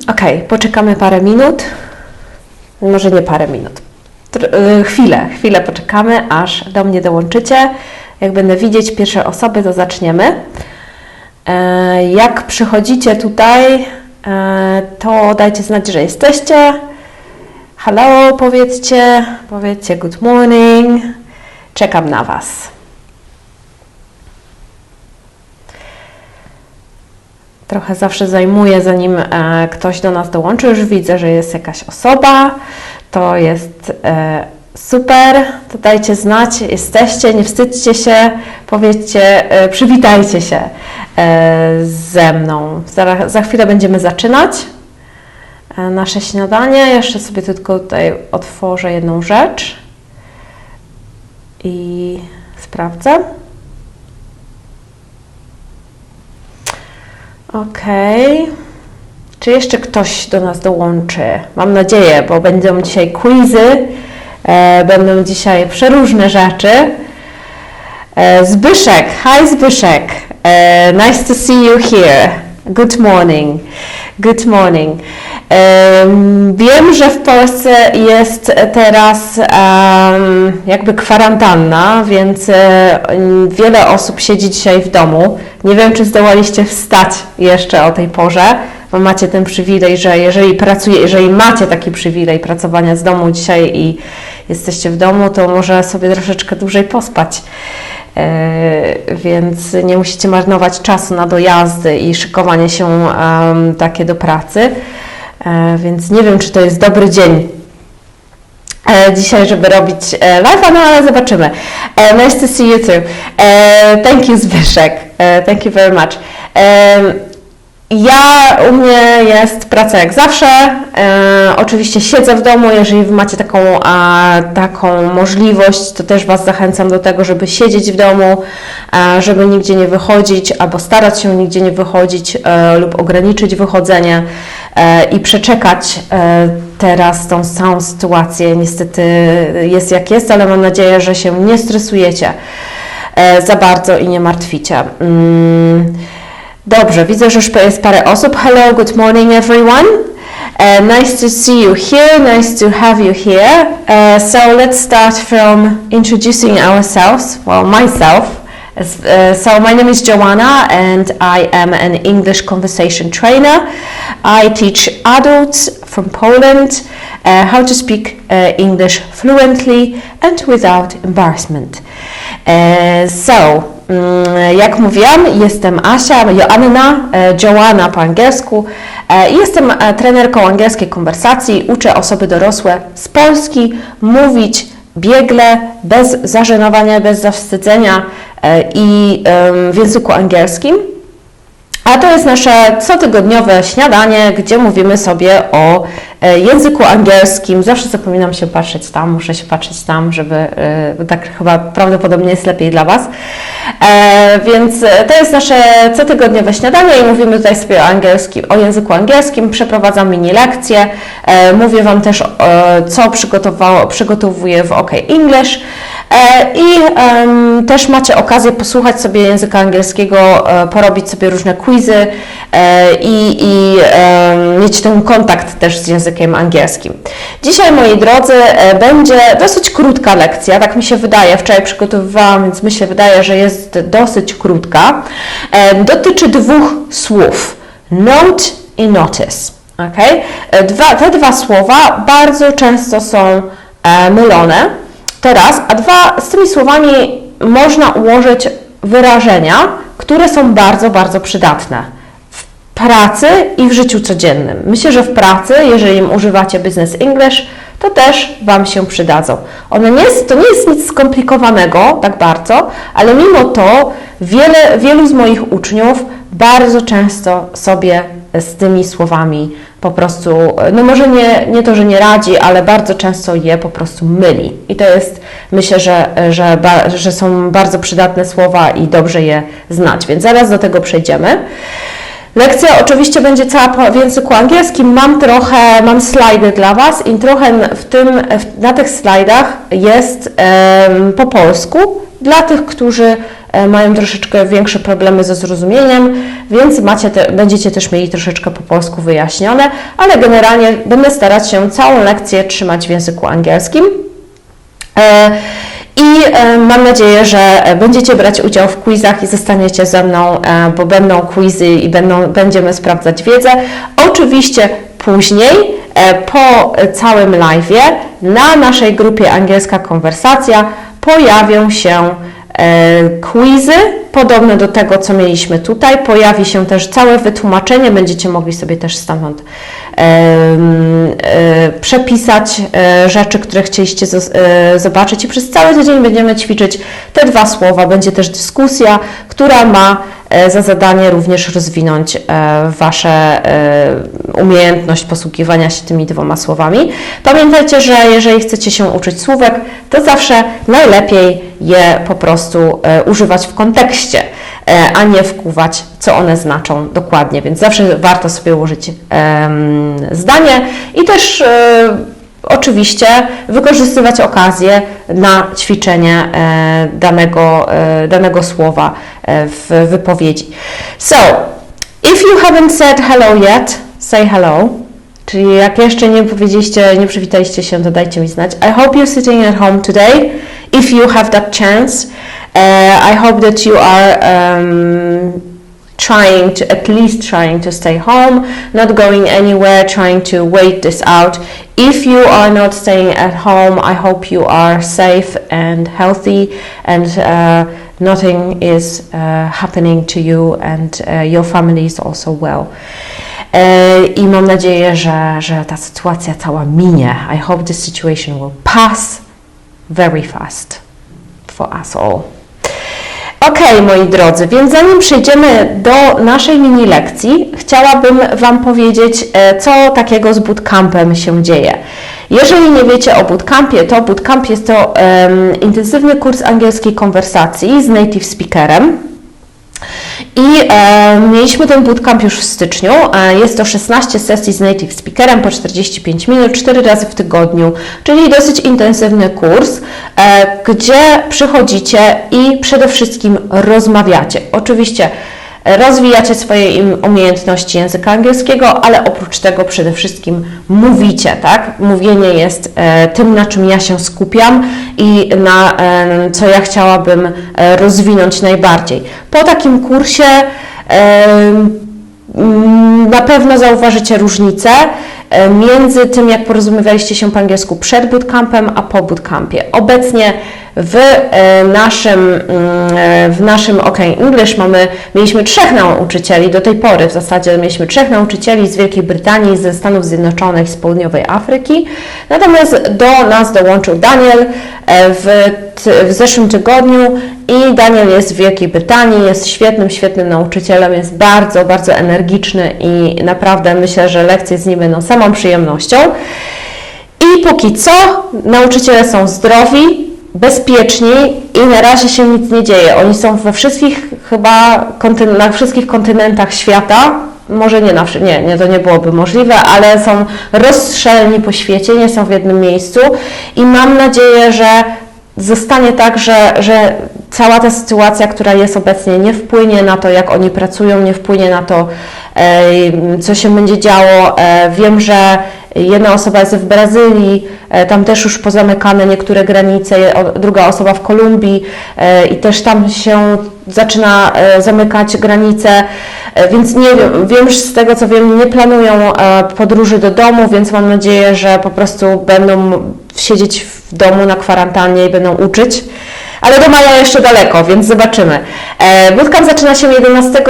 Ok, poczekamy parę minut. Może nie parę minut. Chwilę poczekamy, aż do mnie dołączycie. Jak będę widzieć pierwsze osoby, to zaczniemy. Jak przychodzicie tutaj, to dajcie znać, że jesteście. Hello, powiedzcie good morning. Czekam na Was. Trochę zawsze zajmuje, zanim ktoś do nas dołączy. Już widzę, że jest jakaś osoba. To jest super. To dajcie znać, jesteście, nie wstydźcie się. Powiedzcie, przywitajcie się ze mną. Za chwilę będziemy zaczynać nasze śniadanie. Jeszcze sobie tylko tutaj otworzę jedną rzecz i sprawdzę. Okej. Czy jeszcze ktoś do nas dołączy? Mam nadzieję, bo będą dzisiaj quizy, będą dzisiaj przeróżne rzeczy. Zbyszek, hi Zbyszek, nice to see you here. Good morning. Good morning. Wiem, że w Polsce jest teraz jakby kwarantanna, więc wiele osób siedzi dzisiaj w domu. Nie wiem, czy zdołaliście wstać jeszcze o tej porze, bo macie ten przywilej, że jeżeli macie taki przywilej pracowania z domu dzisiaj i jesteście w domu, to może sobie troszeczkę dłużej pospać. Więc nie musicie marnować czasu na dojazdy i szykowanie się takie do pracy. Więc nie wiem, czy to jest dobry dzień dzisiaj, żeby robić live'a, no ale zobaczymy. Nice to see you too. Thank you, Zbyszek. Thank you very much. U mnie jest praca jak zawsze. Oczywiście siedzę w domu, jeżeli wy macie taką możliwość, to też Was zachęcam do tego, żeby siedzieć w domu, żeby nigdzie nie wychodzić, albo starać się nigdzie nie wychodzić lub ograniczyć wychodzenie i przeczekać teraz tą całą sytuację. Niestety jest jak jest, ale mam nadzieję, że się nie stresujecie za bardzo i nie martwicie. Dobrze, widzę, że już jest parę osób. Hello, good morning everyone. Nice to see you here, nice to have you here. So let's start from introducing ourselves, well, myself. So my name is Joanna and I am an English conversation trainer. I teach adults from Poland how to speak English fluently and without embarrassment. Jak mówiłam, jestem Asia, Joanna, Joanna po angielsku. Jestem trenerką angielskiej konwersacji. Uczę osoby dorosłe z Polski mówić biegle, bez zażenowania, bez zawstydzenia i w języku angielskim. A to jest nasze cotygodniowe śniadanie, gdzie mówimy sobie o języku angielskim. Zawsze zapominam się patrzeć tam, muszę się patrzeć tam, żeby tak chyba prawdopodobnie jest lepiej dla Was. Więc to jest nasze cotygodniowe śniadanie i mówimy tutaj sobie o języku angielskim. Przeprowadzam mini lekcje. Mówię Wam też, co przygotowuję w OK English. I też macie okazję posłuchać sobie języka angielskiego, porobić sobie różne quizy i mieć ten kontakt też z językiem angielskim. Dzisiaj, moi drodzy, będzie dosyć krótka lekcja, tak mi się wydaje. Wczoraj przygotowywałam, więc mi się wydaje, że jest dosyć krótka. Dotyczy dwóch słów, note i notice. Okay? Te dwa słowa bardzo często są mylone. To raz, a dwa, z tymi słowami można ułożyć wyrażenia, które są bardzo, bardzo przydatne w pracy i w życiu codziennym. Myślę, że w pracy, jeżeli używacie Business English, to też Wam się przydadzą. To nie jest nic skomplikowanego tak bardzo, ale mimo to wielu z moich uczniów bardzo często sobie z tymi słowami po prostu, no może nie to, że nie radzi, ale bardzo często je po prostu myli. I to jest, myślę, że są bardzo przydatne słowa i dobrze je znać, więc zaraz do tego przejdziemy. Lekcja oczywiście będzie cała w języku angielskim. Mam slajdy dla Was i trochę na tych slajdach jest po polsku. Dla tych, którzy mają troszeczkę większe problemy ze zrozumieniem, więc będziecie też mieli troszeczkę po polsku wyjaśnione, ale generalnie będę starać się całą lekcję trzymać w języku angielskim. I mam nadzieję, że będziecie brać udział w quizach i zostaniecie ze mną, bo będą quizy i będziemy sprawdzać wiedzę. Oczywiście później, po całym live'ie, na naszej grupie Angielska Konwersacja pojawią się quizy, podobne do tego, co mieliśmy tutaj. Pojawi się też całe wytłumaczenie, będziecie mogli sobie też stamtąd przepisać rzeczy, które chcieliście zobaczyć i przez cały tydzień będziemy ćwiczyć te 2 słowa. Będzie też dyskusja, która ma za zadanie również rozwinąć Wasze umiejętność posługiwania się tymi 2 słowami. Pamiętajcie, że jeżeli chcecie się uczyć słówek, to zawsze najlepiej je po prostu używać w kontekście, a nie wkuwać, co one znaczą dokładnie, więc zawsze warto sobie ułożyć zdanie i też oczywiście wykorzystywać okazję na ćwiczenie danego słowa w wypowiedzi. So, if you haven't said hello yet, say hello. Czyli jak jeszcze nie przywitaliście się, to dajcie mi znać. I hope you're sitting at home today, if you have that chance. I hope that you are at least trying to stay home, not going anywhere, trying to wait this out. If you are not staying at home, I hope you are safe and healthy and nothing is happening to you and your family is also well. I mam nadzieję, że ta sytuacja cała minie. I hope this situation will pass very fast for us all. Ok, moi drodzy, więc zanim przejdziemy do naszej mini lekcji, chciałabym Wam powiedzieć, co takiego z Bootcampem się dzieje. Jeżeli nie wiecie o Bootcampie, to Bootcamp jest to intensywny kurs angielskiej konwersacji z native speakerem. I mieliśmy ten bootcamp już w styczniu. Jest to 16 sesji z native speakerem po 45 minut, 4 razy w tygodniu, czyli dosyć intensywny kurs, gdzie przychodzicie i przede wszystkim rozmawiacie. Oczywiście rozwijacie swoje umiejętności języka angielskiego, ale oprócz tego przede wszystkim mówicie, tak? Mówienie jest tym, na czym ja się skupiam i na co ja chciałabym rozwinąć najbardziej. Po takim kursie na pewno zauważycie różnicę między tym, jak porozumiewaliście się po angielsku przed bootcampem, a po bootcampie. Obecnie w naszym OK English mieliśmy 3 nauczycieli do tej pory. W zasadzie mieliśmy 3 nauczycieli z Wielkiej Brytanii, ze Stanów Zjednoczonych, z Południowej Afryki. Natomiast do nas dołączył Daniel w zeszłym tygodniu i Daniel jest w Wielkiej Brytanii, jest świetnym nauczycielem, jest bardzo, bardzo energiczny i naprawdę myślę, że lekcje z nim będą samą przyjemnością. I póki co nauczyciele są zdrowi, bezpieczni i na razie się nic nie dzieje. Oni są we wszystkich, chyba na wszystkich kontynentach świata, może nie, to nie byłoby możliwe, ale są rozstrzeleni po świecie, nie są w jednym miejscu i mam nadzieję, że zostanie tak, że cała ta sytuacja, która jest obecnie, nie wpłynie na to, jak oni pracują, nie wpłynie na to, co się będzie działo. Wiem, że jedna osoba jest w Brazylii, tam też już pozamykane niektóre granice, druga osoba w Kolumbii i też tam się zaczyna zamykać granice, więc nie wiem, z tego co wiem, nie planują podróży do domu, więc mam nadzieję, że po prostu będą siedzieć w domu na kwarantannie i będą uczyć. Ale do maja jeszcze daleko, więc zobaczymy. Bootcamp zaczyna się 11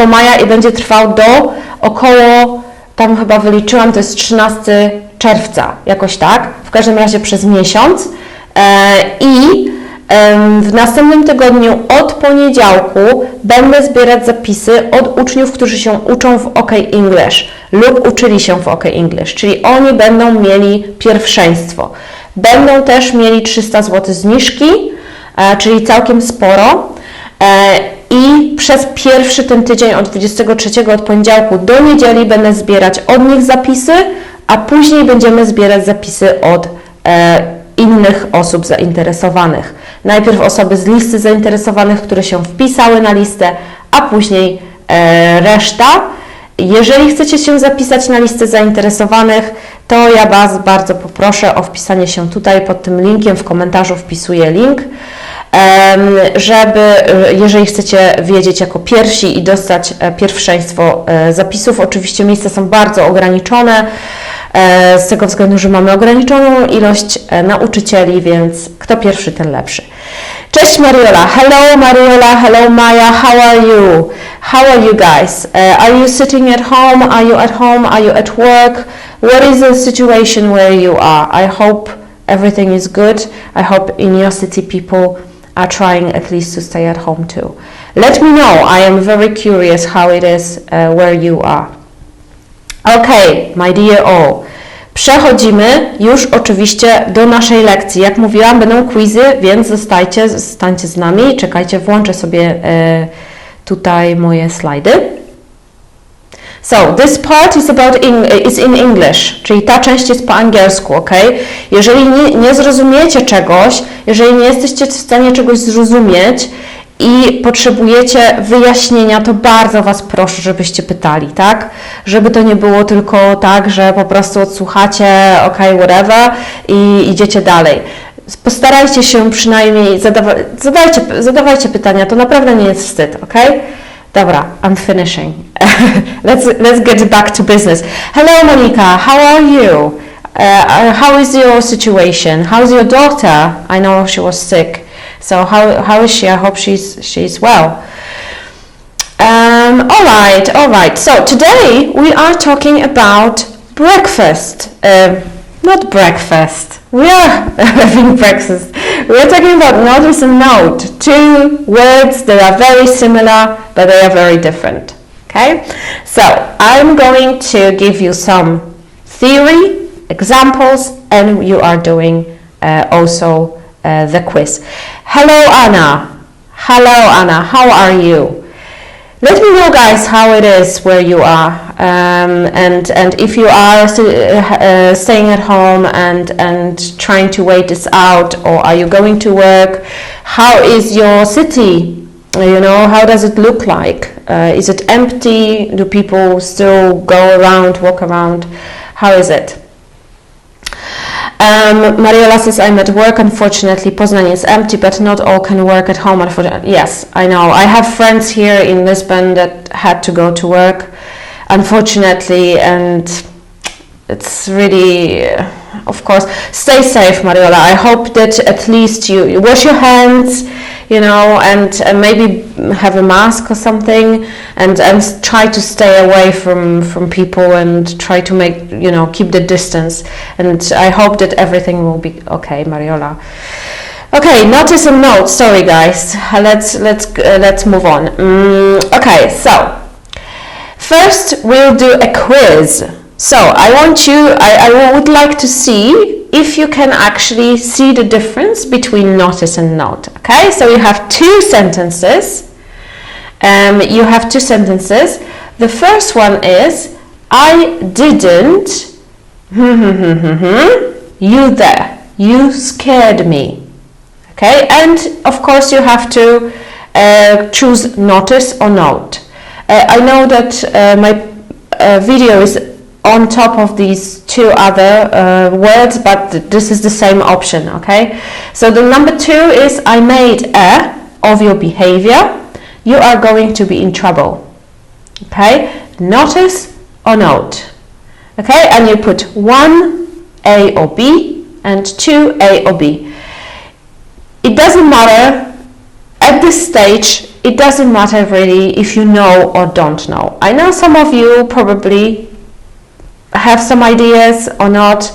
maja i będzie trwał do około, tam chyba wyliczyłam, to jest 13 czerwca, jakoś tak, w każdym razie przez miesiąc. I w następnym tygodniu od poniedziałku będę zbierać zapisy od uczniów, którzy się uczą w OK English lub uczyli się w OK English, czyli oni będą mieli pierwszeństwo. Będą też mieli 300 zł zniżki, czyli całkiem sporo. I przez pierwszy ten tydzień od 23 od poniedziałku do niedzieli będę zbierać od nich zapisy, a później będziemy zbierać zapisy od innych osób zainteresowanych. Najpierw osoby z listy zainteresowanych, które się wpisały na listę, a później reszta. Jeżeli chcecie się zapisać na listę zainteresowanych, to ja Was bardzo poproszę o wpisanie się tutaj pod tym linkiem, w komentarzu wpisuję link, żeby, jeżeli chcecie wiedzieć jako pierwsi i dostać pierwszeństwo zapisów, oczywiście miejsca są bardzo ograniczone, z tego względu, że mamy ograniczoną ilość nauczycieli, więc kto pierwszy, ten lepszy. Cześć Mariola, hello Mariola, hello Maya, how are you? How are you guys? Are you sitting at home? Are you at home? Are you at work? What is the situation where you are? I hope everything is good. I hope in your city people are trying at least to stay at home too. Let me know, I am very curious how it is where you are. Okay, my dear all. Przechodzimy już oczywiście do naszej lekcji. Jak mówiłam, będą quizy, więc zostańcie z nami. Czekajcie, włączę sobie tutaj moje slajdy. So, this part is in English, czyli ta część jest po angielsku, ok? Jeżeli nie zrozumiecie czegoś, jeżeli nie jesteście w stanie czegoś zrozumieć i potrzebujecie wyjaśnienia, to bardzo Was proszę, żebyście pytali, tak? Żeby to nie było tylko tak, że po prostu odsłuchacie, ok, whatever i idziecie dalej. Postarajcie się przynajmniej, zadawajcie pytania, to naprawdę nie jest wstyd, ok? Dobra, I'm finishing. Let's get back to business. Hello Monica, how are you? How is your situation? How's your daughter? I know she was sick. So how is she? I hope she's well. All right. So today we are talking about breakfast. Not breakfast. We are having breakfast. We are talking about notice and note. Two words that are very similar, but they are very different. Okay? So I'm going to give you some theory, examples, and you are doing also the quiz. Hello Anna. Hello Anna. How are you? Let me know, guys, how it is where you are, and if you are staying at home and trying to wait this out, or are you going to work? How is your city? You know, how does it look like? Is it empty? Do people still go around, walk around? How is it? Mariola says, I'm at work, unfortunately. Poznań is empty, but not all can work at home, unfortunately. Yes, I know. I have friends here in Lisbon that had to go to work, unfortunately, and it's really, of course, stay safe, Mariola. I hope that at least you wash your hands, you know, and maybe have a mask or something, and try to stay away from people and try to make, you know, keep the distance. And I hope that everything will be okay, Mariola. Okay, notice and note. Sorry, guys. Let's move on. Okay, so first we'll do a quiz. So I would like to see if you can actually see the difference between notice and note. Okay, so you have two sentences. The first one is, I didn't, you there, you scared me. Okay, and of course you have to choose notice or note. I know that my video is on top of these two other words, but this is the same option, okay? So the number 2 is, I made a of your behavior, you are going to be in trouble, okay? Notice or note, okay? And you put 1 A or B and 2 A or B. It doesn't matter at this stage, it doesn't matter really if you know or don't know. I know some of you probably have some ideas or not.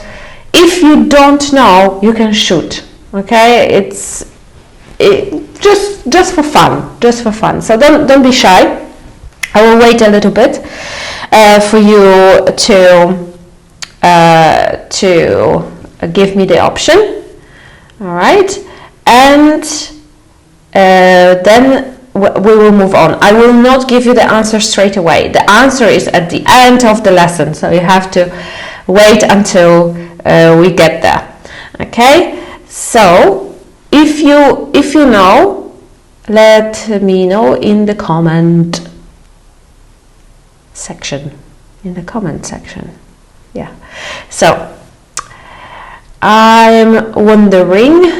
If you don't know, you can shoot, okay? It's just for fun, so don't be shy. I will wait a little bit for you to give me the option. All right, and then we will move on. I will not give you the answer straight away. The answer is at the end of the lesson, so you have to wait until we get there. Okay, So, if you know, let me know in the comment section. Yeah. So, I'm wondering,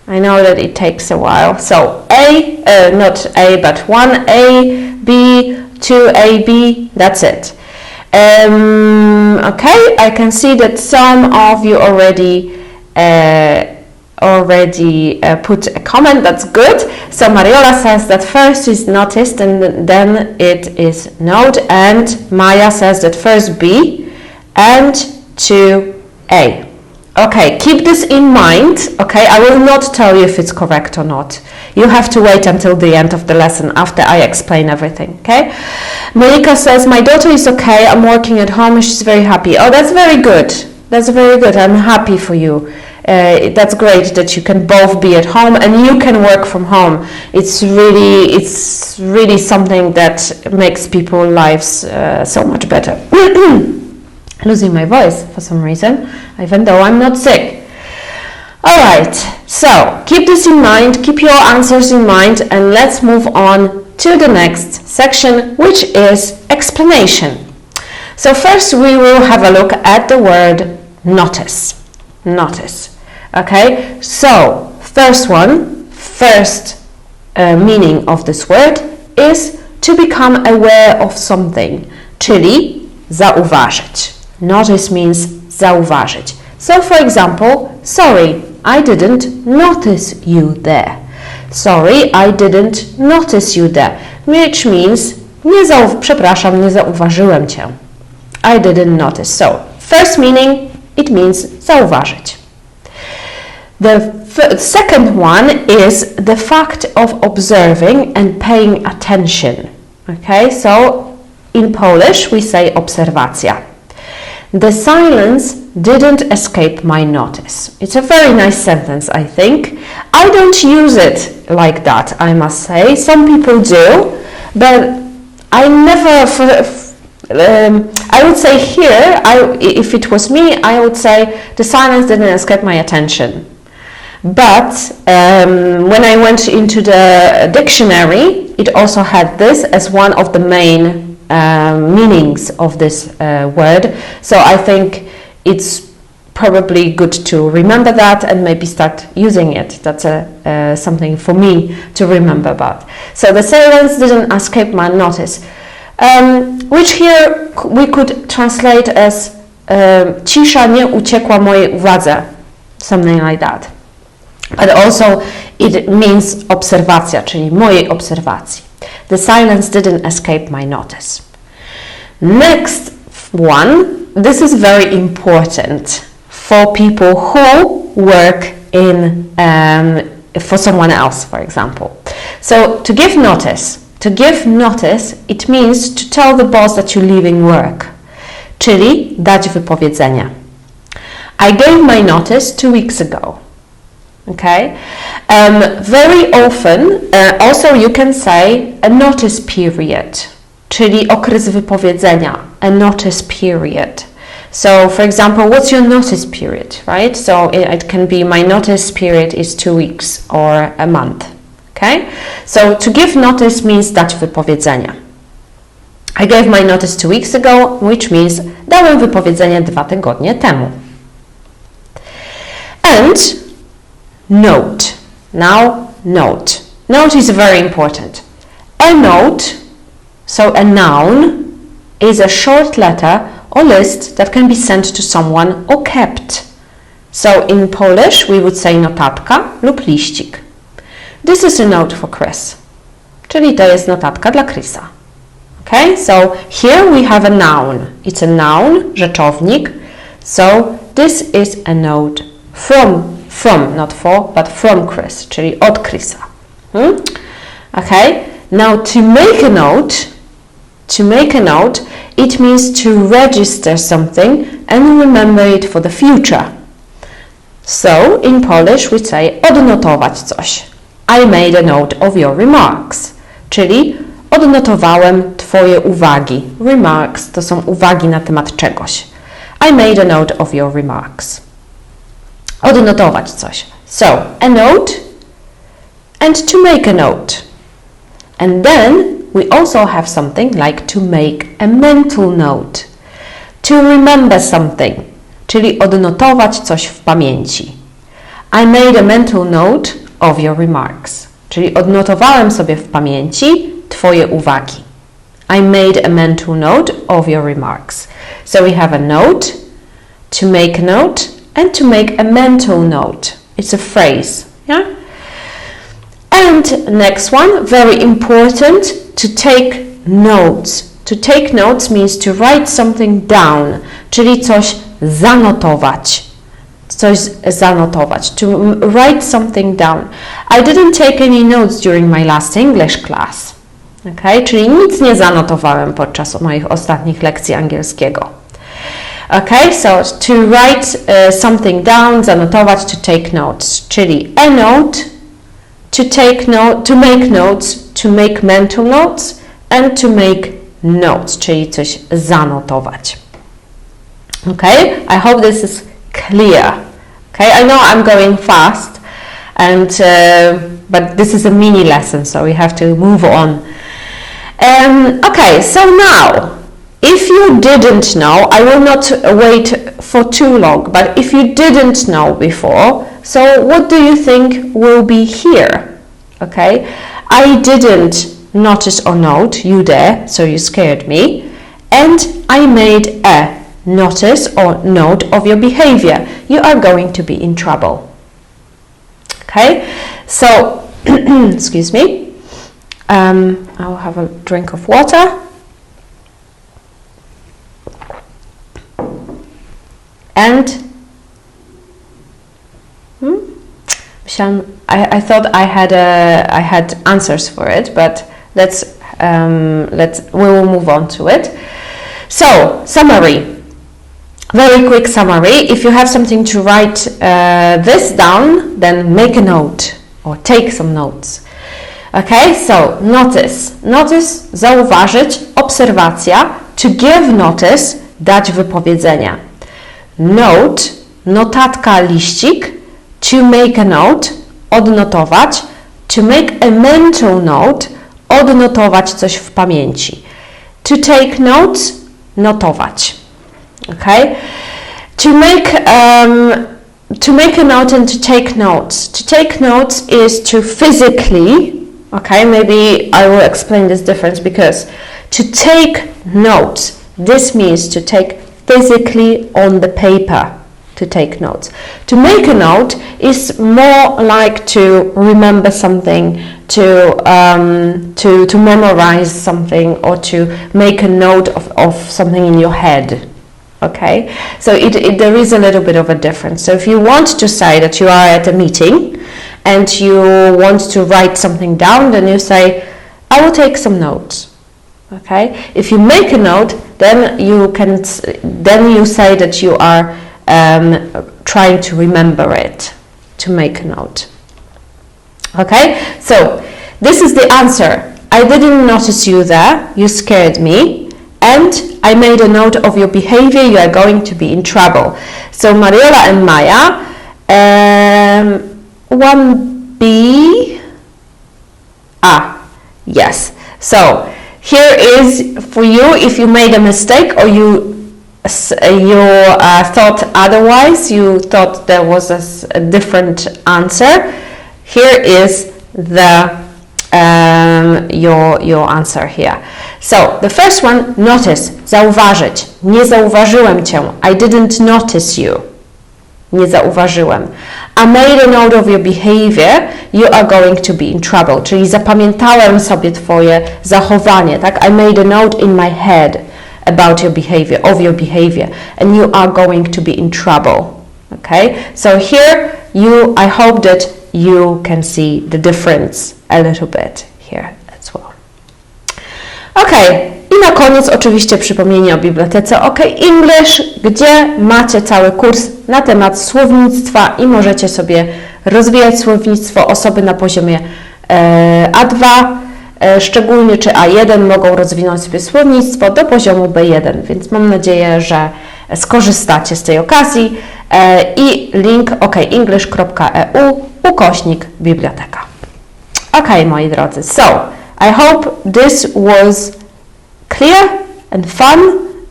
I know that it takes a while. So, not A, but 1A, B, 2A, B, that's it. Okay, I can see that some of you already put a comment. That's good. So Mariola says that first is noticed and then it is note, and Maya says that first B and 2A. Okay, keep this in mind. Okay, I will not tell you if it's correct or not. You have to wait until the end of the lesson after I explain everything. Okay, Monica says my daughter is okay. I'm working at home and she's very happy. Oh, that's very good. That's very good. I'm happy for you. That's great that you can both be at home and you can work from home. It's really something that makes people's lives so much better. Losing my voice for some reason, even though I'm not sick. Alright, so keep this in mind, keep your answers in mind, and let's move on to the next section, which is explanation. So first we will have a look at the word notice. Notice. Okay, so first meaning of this word is to become aware of something, czyli zauważyć. Notice means zauważyć. So for example, sorry, I didn't notice you there. Sorry, I didn't notice you there. Which means, przepraszam, nie zauważyłem cię. I didn't notice. So, first meaning, it means zauważyć. The second one is the fact of observing and paying attention. Okay, so in Polish we say obserwacja. The silence didn't escape my notice. It's a very nice sentence, I think. I don't use it like that, I must say. Some people do, but I never, I would say here, if it was me, I would say the silence didn't escape my attention. But when I went into the dictionary, it also had this as one of the main meanings of this word. So I think it's probably good to remember that and maybe start using it. That's something for me to remember about. So the silence didn't escape my notice, which here we could translate as cisza nie uciekła mojej uwadze, something like that. But also it means obserwacja, czyli mojej obserwacji. The silence didn't escape my notice. Next one, this is very important for people who work in for someone else, for example. So to give notice, it means to tell the boss that you're leaving work, czyli dać wypowiedzenie. I gave my notice 2 weeks ago. Okay, very often also you can say a notice period, czyli okres wypowiedzenia, a notice period. So for example, what's your notice period, right? So it can be my notice period is 2 weeks or a month. Okay, so to give notice means dać wypowiedzenie. I gave my notice 2 weeks ago, which means dałem wypowiedzenie 2 tygodnie temu. And note. Now, note. Note is very important. A note, so a noun, is a short letter or list that can be sent to someone or kept. So in Polish we would say notatka lub liścik. This is a note for Chris. Czyli to jest notatka dla Chrisa. Okay, so here we have a noun. It's a noun, rzeczownik. So this is a note from, not for, but from Chris, czyli od Chrisa. Okay, now to make a note, it means to register something and remember it for the future. So in Polish we say odnotować coś. I made a note of your remarks, czyli odnotowałem Twoje uwagi. Remarks to są uwagi na temat czegoś. I made a note of your remarks. Odnotować coś. So, a note and to make a note. And then we also have something like to make a mental note. To remember something, czyli odnotować coś w pamięci. I made a mental note of your remarks. Czyli odnotowałem sobie w pamięci Twoje uwagi. I made a mental note of your remarks. So we have a note, to make a note, and to make a mental note. It's a phrase, yeah? And next one, very important, to take notes. To take notes means to write something down, czyli coś zanotować. Coś zanotować. To write something down. I didn't take any notes during my last English class. Okay? Czyli nic nie zanotowałem podczas moich ostatnich lekcji angielskiego. Okay, so to write something down, zanotować, to take notes. Czyli a note, to take note, to make notes, to make mental notes, and to make notes, czyli coś zanotować. Okay, I hope this is clear. Okay, I know I'm going fast, and but this is a mini lesson, so we have to move on. Okay, so now, if you didn't know, I will not wait for too long, but if you didn't know before, so what do you think will be here? Okay, I didn't notice or note, you there, so you scared me, and I made a notice or note of your behavior. You are going to be in trouble. Okay, so, excuse me, I'll have a drink of water. And I thought I had answers for it, but we will move on to it. So, summary. Very quick summary. If you have something to write this down, then make a note or take some notes. Okay, so notice. Notice, zauważyć, obserwacja. To give notice, dać wypowiedzenia. Note, notatka, liścik. To make a note, odnotować. To make a mental note, odnotować coś w pamięci. To take notes, notować. Okay? To make a note and to take notes. To take notes is to physically, okay, maybe I will explain this difference because to take notes, this means to take physically on the paper, to take notes. To make a note is more like to remember something, to memorize something, or to make a note of something in your head. Okay, so there is a little bit of a difference. So if you want to say that you are at a meeting and you want to write something down, then you say, I will take some notes. Okay, if you make a note, then you say that you are trying to remember it, to make a note. Okay, so this is the answer. I didn't notice you there, you scared me, and I made a note of your behavior, you are going to be in trouble. So Mariola and Maya, 1B, yes. So here is for you, if you made a mistake or you thought otherwise, you thought there was a different answer, here is the your answer here. So the first one, notice, zauważyć. Nie zauważyłem cię. I didn't notice you. Nie zauważyłem. I made a note of your behavior. You are going to be in trouble. Czyli zapamiętałem sobie twoje zachowanie, tak? I made a note in my head about your behavior, of your behavior, and you are going to be in trouble. Okay? So here, I hope that you can see the difference a little bit here as well. Okay, i na koniec oczywiście przypomnienie o Bibliotece OK English, gdzie macie cały kurs na temat słownictwa i możecie sobie rozwijać słownictwo. Osoby na poziomie A2, szczególnie czy A1 mogą rozwinąć sobie słownictwo do poziomu B1, więc mam nadzieję, że skorzystacie z tej okazji i link okenglish.eu/biblioteka. Ok, moi drodzy, so I hope this was clear and fun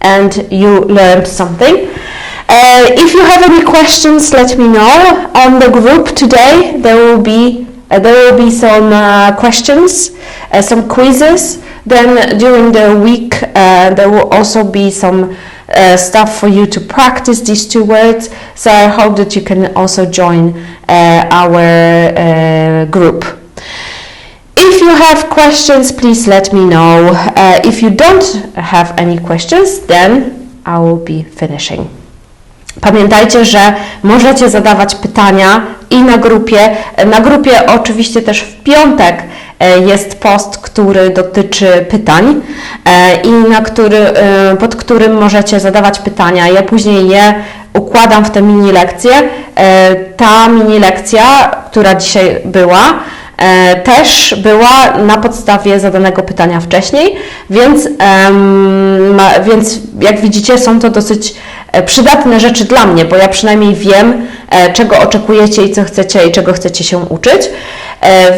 and you learned something. If you have any questions, let me know. On the group today there will be some questions, some quizzes. Then during the week there will also be some stuff for you to practice these two words. So I hope that you can also join our group. If you have questions, please let me know. If you don't have any questions, then I will be finishing. Pamiętajcie, że możecie zadawać pytania i na grupie. Na grupie oczywiście też w piątek jest post, który dotyczy pytań i pod którym możecie zadawać pytania. Ja później je układam w te mini lekcje. Ta mini lekcja, która dzisiaj była, też była na podstawie zadanego pytania wcześniej, więc jak widzicie, są to dosyć przydatne rzeczy dla mnie, bo ja przynajmniej wiem, czego oczekujecie i co chcecie i czego chcecie się uczyć.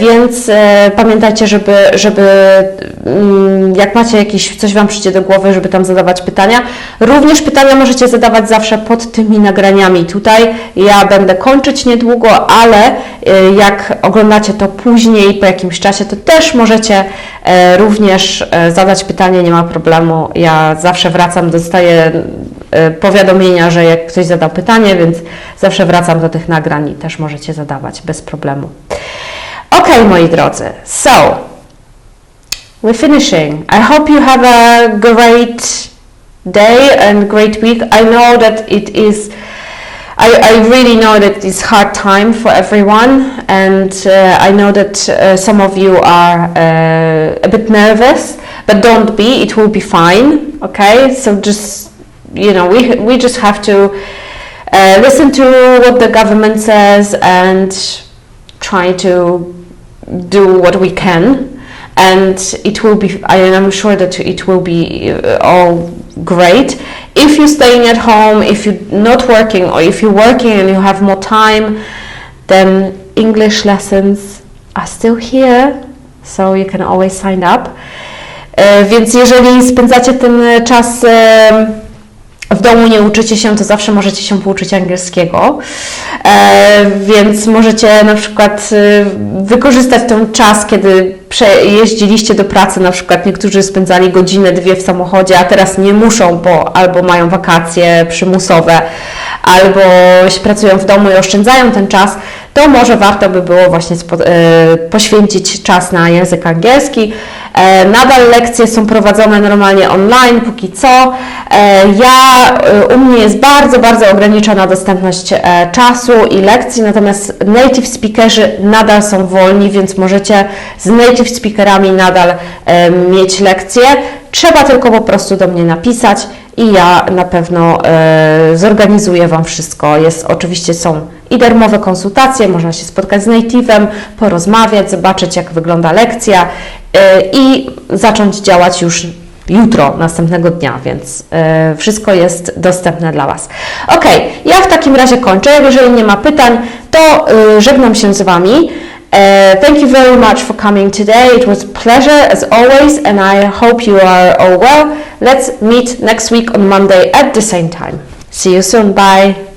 Więc pamiętajcie, żeby jak macie coś Wam przyjdzie do głowy, żeby tam zadawać pytania. Również pytania możecie zadawać zawsze pod tymi nagraniami tutaj. Ja będę kończyć niedługo, ale jak oglądacie to później, po jakimś czasie, to też możecie również zadać pytanie, nie ma problemu. Ja zawsze wracam, dostaję powiadomienia, że jak ktoś zadał pytanie, więc zawsze wracam do tych nagrań i też możecie zadawać bez problemu. Okay, moi drodzy, so we're finishing. I hope you have a great day and great week. I know that it is, I really know that it's hard time for everyone, and I know that some of you are a bit nervous, but don't be, it will be fine, okay? So just, you know, we just have to listen to what the government says and try to do what we can, and it will be, I am sure that it will be all great. If you're staying at home, if you're not working, or if you're working and you have more time, then English lessons are still here, so you can always sign up. Więc jeżeli spędzacie ten czas w domu, nie uczycie się, to zawsze możecie się pouczyć angielskiego, więc możecie na przykład wykorzystać ten czas, kiedy jeździliście do pracy, na przykład niektórzy spędzali godzinę, 2 w samochodzie, a teraz nie muszą, bo albo mają wakacje przymusowe, albo pracują w domu i oszczędzają ten czas, to może warto by było właśnie poświęcić czas na język angielski. Nadal lekcje są prowadzone normalnie online póki co. U mnie jest bardzo, bardzo ograniczona dostępność czasu i lekcji, natomiast native speakerzy nadal są wolni, więc możecie z native speakerami nadal mieć lekcje. Trzeba tylko po prostu do mnie napisać i ja na pewno zorganizuję Wam wszystko. Oczywiście są i darmowe konsultacje, można się spotkać z native'em, porozmawiać, zobaczyć jak wygląda lekcja i zacząć działać już jutro, następnego dnia, więc wszystko jest dostępne dla Was. Ok, ja w takim razie kończę. Jeżeli nie ma pytań, to żegnam się z Wami. Thank you very much for coming today. It was a pleasure as always, and I hope you are all well. Let's meet next week on Monday at the same time. See you soon. Bye.